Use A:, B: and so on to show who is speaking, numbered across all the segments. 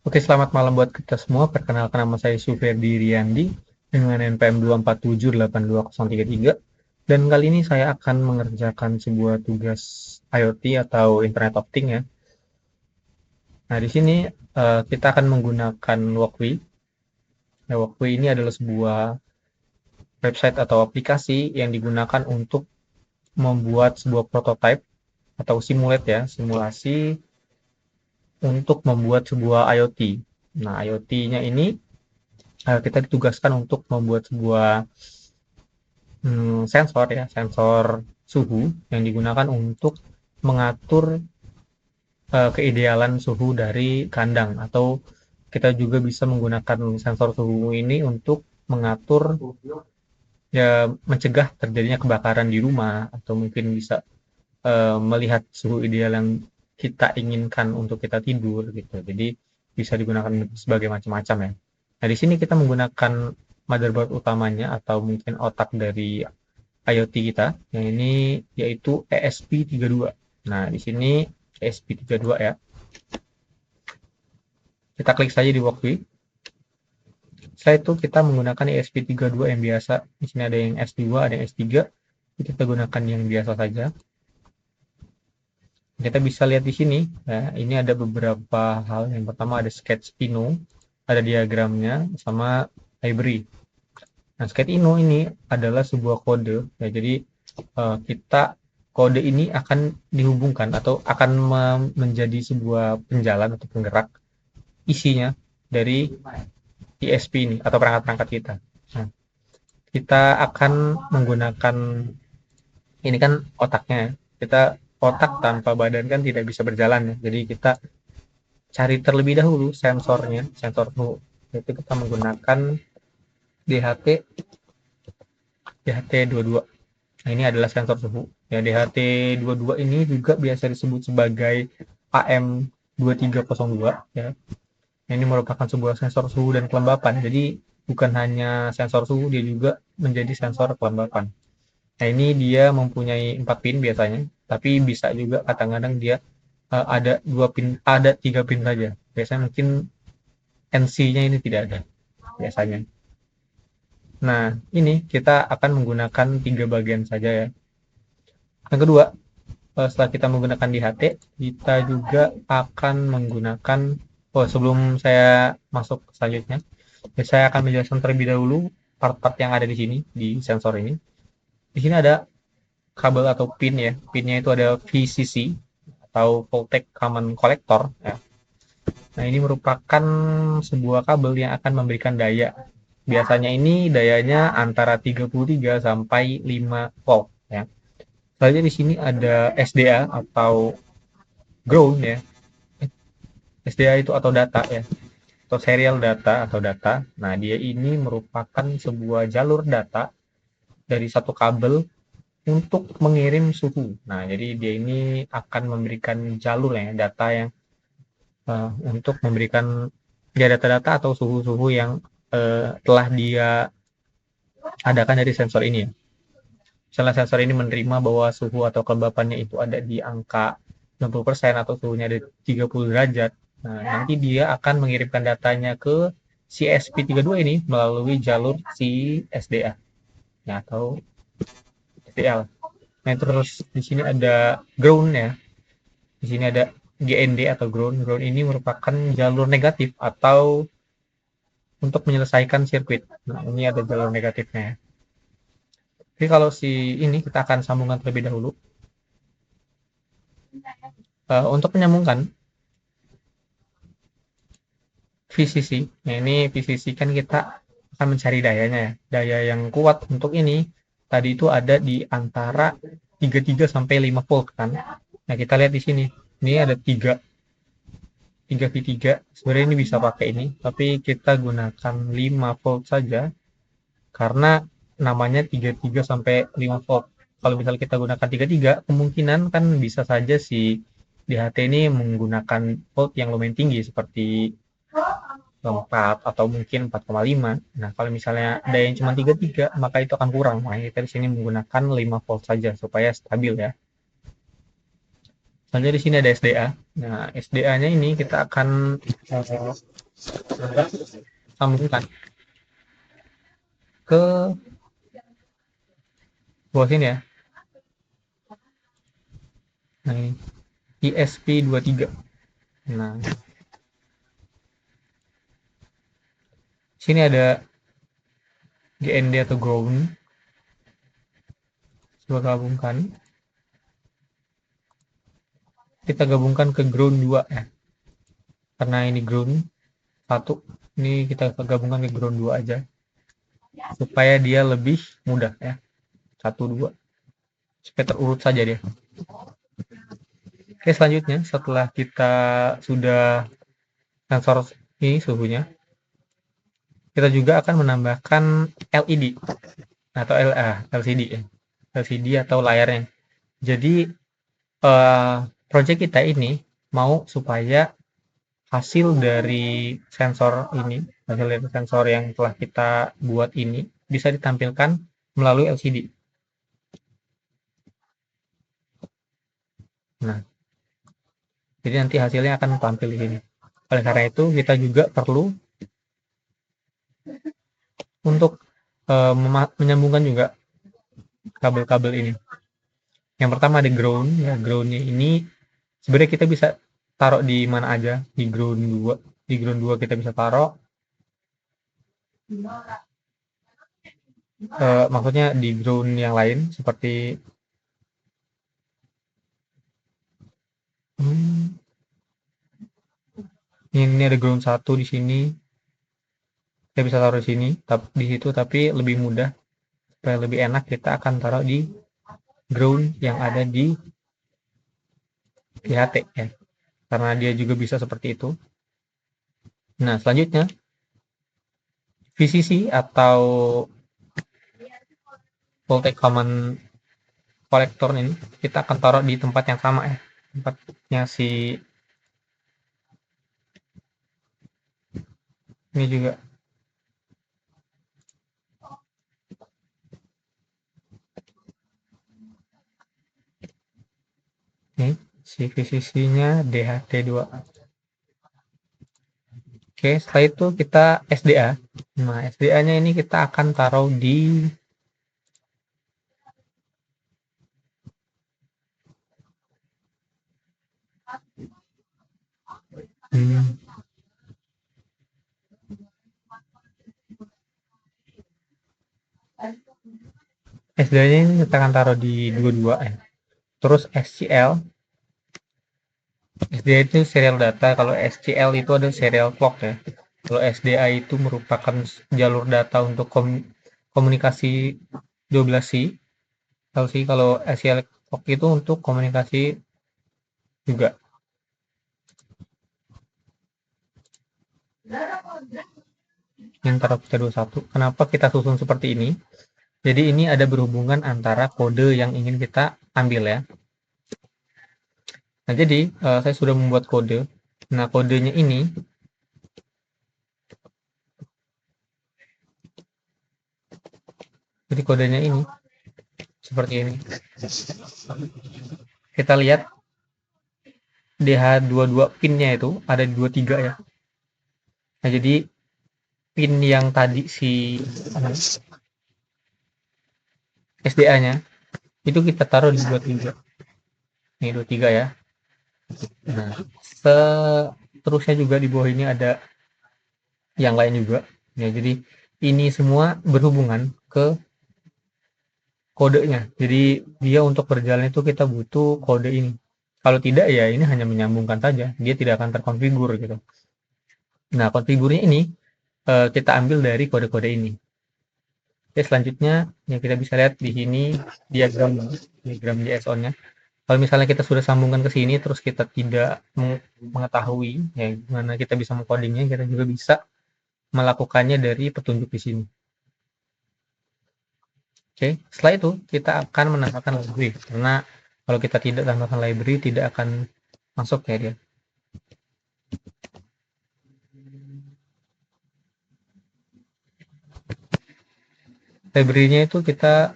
A: Oke, selamat malam buat kita semua. Perkenalkan nama saya Suferdi Riyandi dengan NPM 247820033. Dan kali ini saya akan mengerjakan sebuah tugas IoT atau Internet of Things ya. Nah, di sini kita akan menggunakan Walkly. Nah, Walkly ini adalah sebuah website atau aplikasi yang digunakan untuk membuat sebuah prototype atau simulate ya, simulasi untuk membuat sebuah IoT. Nah, IoT-nya ini kita ditugaskan untuk membuat sebuah sensor ya, sensor suhu yang digunakan untuk mengatur keidealan suhu dari kandang, atau kita juga bisa menggunakan sensor suhu ini untuk mengatur ya, mencegah terjadinya kebakaran di rumah, atau mungkin bisa melihat suhu ideal yang kita inginkan untuk kita tidur gitu. Jadi bisa digunakan sebagai macam-macam ya. Nah, di sini kita menggunakan motherboard utamanya atau mungkin otak dari IoT kita yang ini yaitu ESP32. Nah, di sini ESP32 ya. Kita klik saja di Walkly. Setelah itu kita menggunakan ESP32 yang biasa. Di sini ada yang S2, ada yang S3. Kita gunakan yang biasa saja. Kita bisa lihat di sini, ya, ini ada beberapa hal. Yang pertama ada sketch Ino, ada diagramnya, sama library. Nah, sketch Ino ini adalah sebuah kode, ya, jadi kita kode ini akan dihubungkan atau akan menjadi sebuah penjalan atau penggerak isinya dari ISP ini atau perangkat-perangkat kita. Nah, kita akan menggunakan ini kan otaknya, ya. Kita otak tanpa badan kan tidak bisa berjalan ya. Jadi kita cari terlebih dahulu sensornya, sensor suhu. Itu kita menggunakan DHT DHT22. Nah, ini adalah sensor suhu. Ya, DHT22 ini juga biasa disebut sebagai AM2302 ya. Ini merupakan sebuah sensor suhu dan kelembapan. Jadi bukan hanya sensor suhu, dia juga menjadi sensor kelembapan. Nah, ini dia mempunyai 4 pin biasanya, tapi bisa juga kadang-kadang dia ada 2 pin, ada 3 pin saja. Biasanya mungkin NC-nya ini tidak ada biasanya. Nah, ini kita akan menggunakan 3 bagian saja ya. Yang kedua, setelah kita menggunakan DHT, kita juga akan menggunakan, sebelum saya masuk selanjutnya, ya, saya akan menjelaskan terlebih dahulu part-part yang ada di sini, di sensor ini. Di sini ada kabel atau pin ya. Pinnya itu ada VCC atau Voltage Common Collector ya. Nah, ini merupakan sebuah kabel yang akan memberikan daya. Biasanya ini dayanya antara 33 sampai 5 volt ya. Selanjutnya di sini ada SDA atau ground ya. SDA itu atau data ya, atau serial data atau data. Nah, dia ini merupakan sebuah jalur data dari satu kabel untuk mengirim suhu. Nah, jadi dia ini akan memberikan jalur ya, data yang untuk memberikan ya data-data atau suhu-suhu yang telah dia adakan dari sensor ini ya. Misalnya sensor ini menerima bahwa suhu atau kelembapannya itu ada di angka 60% atau suhunya ada 30 derajat. Nah, nanti dia akan mengirimkan datanya ke si SP32 ini melalui jalur si SDA ya, atau SDL. Nah, terus di sini ada ground ya. Di sini ada GND atau ground. Ground ini merupakan jalur negatif atau untuk menyelesaikan sirkuit. Nah, ini ada jalur negatifnya ya. Jadi kalau si ini kita akan sambungkan terlebih dahulu. Untuk menyambungkan VCC. Nah, ini VCC kan kita akan mencari dayanya ya. Daya yang kuat untuk ini tadi itu ada di antara 33 sampai 5 volt kan. Nah, kita lihat di sini. Ini ada 3 V3. Sebenarnya ini bisa pakai ini, tapi kita gunakan 5 volt saja karena namanya 33 sampai 5 volt. Kalau misalnya kita gunakan 33, kemungkinan kan bisa saja si DHT ini menggunakan volt yang lumayan tinggi seperti 4 atau mungkin 4,5. Nah, kalau misalnya ada yang cuma 33, maka itu akan kurang. Nah, kita di sini menggunakan 5 volt saja supaya stabil ya. Selanjutnya di sini ada SDA. Nah, SDA-nya ini kita akan sambungkan ke bawah sini ya. Nah, ini ISP23. Nah, sini ada GND atau ground. Coba gabungkan. Kita gabungkan ke ground 2 ya. Karena ini ground 1, ini kita gabungkan ke ground 2 aja. Supaya dia lebih mudah ya. 1, 2. Supaya terurut saja dia. Oke, selanjutnya setelah kita sudah sensor ini suhunya, kita juga akan menambahkan LED atau LCD ya. LCD atau layarnya. Jadi project kita ini mau supaya hasil dari sensor ini, hasil dari sensor yang telah kita buat ini bisa ditampilkan melalui LCD. Nah, jadi nanti hasilnya akan tampil di sini. Oleh karena itu, kita juga perlu untuk menyambungkan juga kabel-kabel ini. Yang pertama ada ground, ya groundnya ini sebenarnya kita bisa taruh di mana aja, di ground 2. Di ground 2 kita bisa taruh, maksudnya di ground yang lain seperti ini ada ground 1 di sini. Kita bisa taruh di sini, di situ, tapi lebih mudah supaya lebih enak kita akan taruh di ground yang ada di PHT ya. Karena dia juga bisa seperti itu. Nah, selanjutnya VCC atau voltage common kolektor ini kita akan taruh di tempat yang sama ya. Tempatnya si ini juga. Nih, si VCC-nya DHT2. Oke, setelah itu kita SDA. Nah, SDA-nya ini kita akan taruh di SDA-nya ini kita akan taruh di 22 ya. Terus SCL. SDA itu serial data, kalau SCL itu ada serial clock ya. Kalau SDA itu merupakan jalur data untuk komunikasi 12C. Kalau SCL clock itu untuk komunikasi juga. Yang taruh kita 21. Kenapa kita susun seperti ini? Jadi ini ada berhubungan antara kode yang ingin kita ambil ya. Nah, jadi saya sudah membuat kode. Nah, kodenya ini jadi kodenya ini seperti ini. Kita lihat DH22 pinnya itu ada 23 ya. Nah, jadi pin yang tadi si SDA-nya itu kita taruh di 23. Ini 23 ya. Nah, seterusnya juga di bawah ini ada yang lain juga. Ya, jadi ini semua berhubungan ke kodenya. Jadi dia untuk berjalan itu kita butuh kode ini. Kalau tidak ya ini hanya menyambungkan saja, dia tidak akan terkonfigur gitu. Nah, konfigurnya ini kita ambil dari kode-kode ini. Oke, selanjutnya ya kita bisa lihat di sini diagram JSON-nya. Kalau misalnya kita sudah sambungkan ke sini terus kita tidak mengetahui ya gimana kita bisa mengcodingnya, kita juga bisa melakukannya dari petunjuk di sini. Oke, setelah itu kita akan menambahkan library karena kalau kita tidak tambahkan library tidak akan masuk ya dia. Library-nya itu kita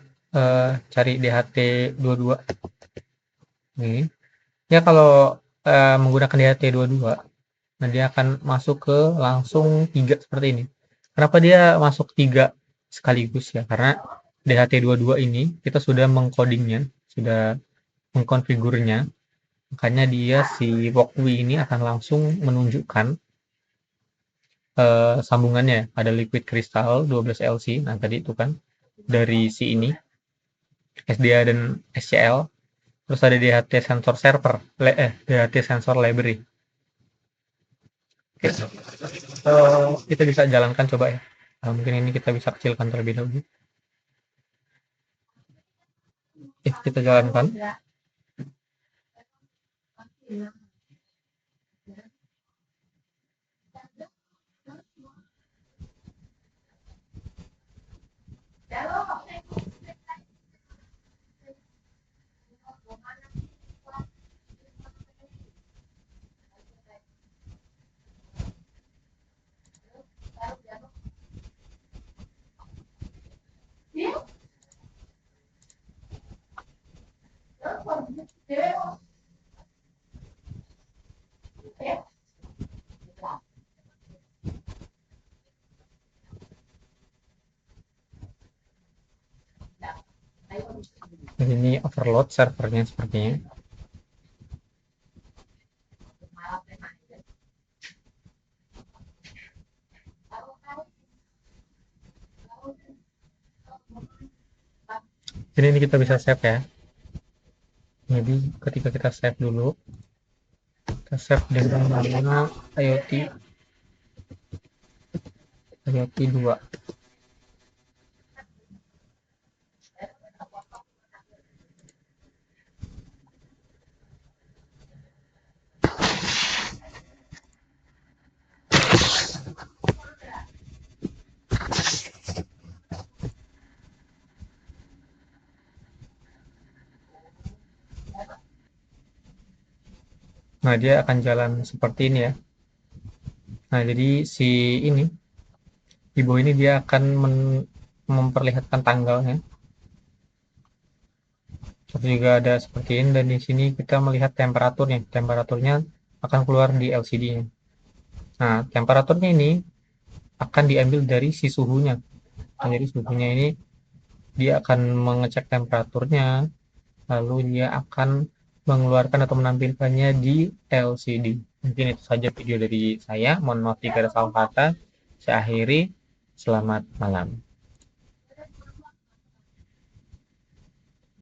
A: cari DHT22 nih. Ya kalau menggunakan DHT22, nah dia akan masuk ke langsung 3 seperti ini. Kenapa dia masuk 3 sekaligus ya? Karena DHT22 ini kita sudah mengcodingnya, sudah mengkonfigurnya, makanya dia si Walkway ini akan langsung menunjukkan sambungannya. Ada liquid crystal 12LC, nah tadi itu kan dari si ini SDA dan SCL, terus ada DHT sensor server, DHT sensor library. Oke. Kita bisa jalankan coba ya. Mungkin ini kita bisa kecilkan terlebih dahulu. Kita jalankan. Ini overload servernya sepertinya. Jadi ini kita bisa save ya. Jadi ketika kita save dulu, kita save dengan nama IoT 2. Nah, dia akan jalan seperti ini ya. Nah, jadi si ini di bawah ini dia akan memperlihatkan tanggalnya. Terus juga ada seperti ini, dan di sini kita melihat temperaturnya. Temperaturnya akan keluar di LCD-nya. Nah, temperaturnya ini akan diambil dari si suhunya. Nah, jadi suhunya ini dia akan mengecek temperaturnya, lalu dia akan mengeluarkan atau menampilkannya di LCD. Mungkin itu saja video dari saya. Mohon maaf jika ada salah kata. Saya akhiri. Selamat malam.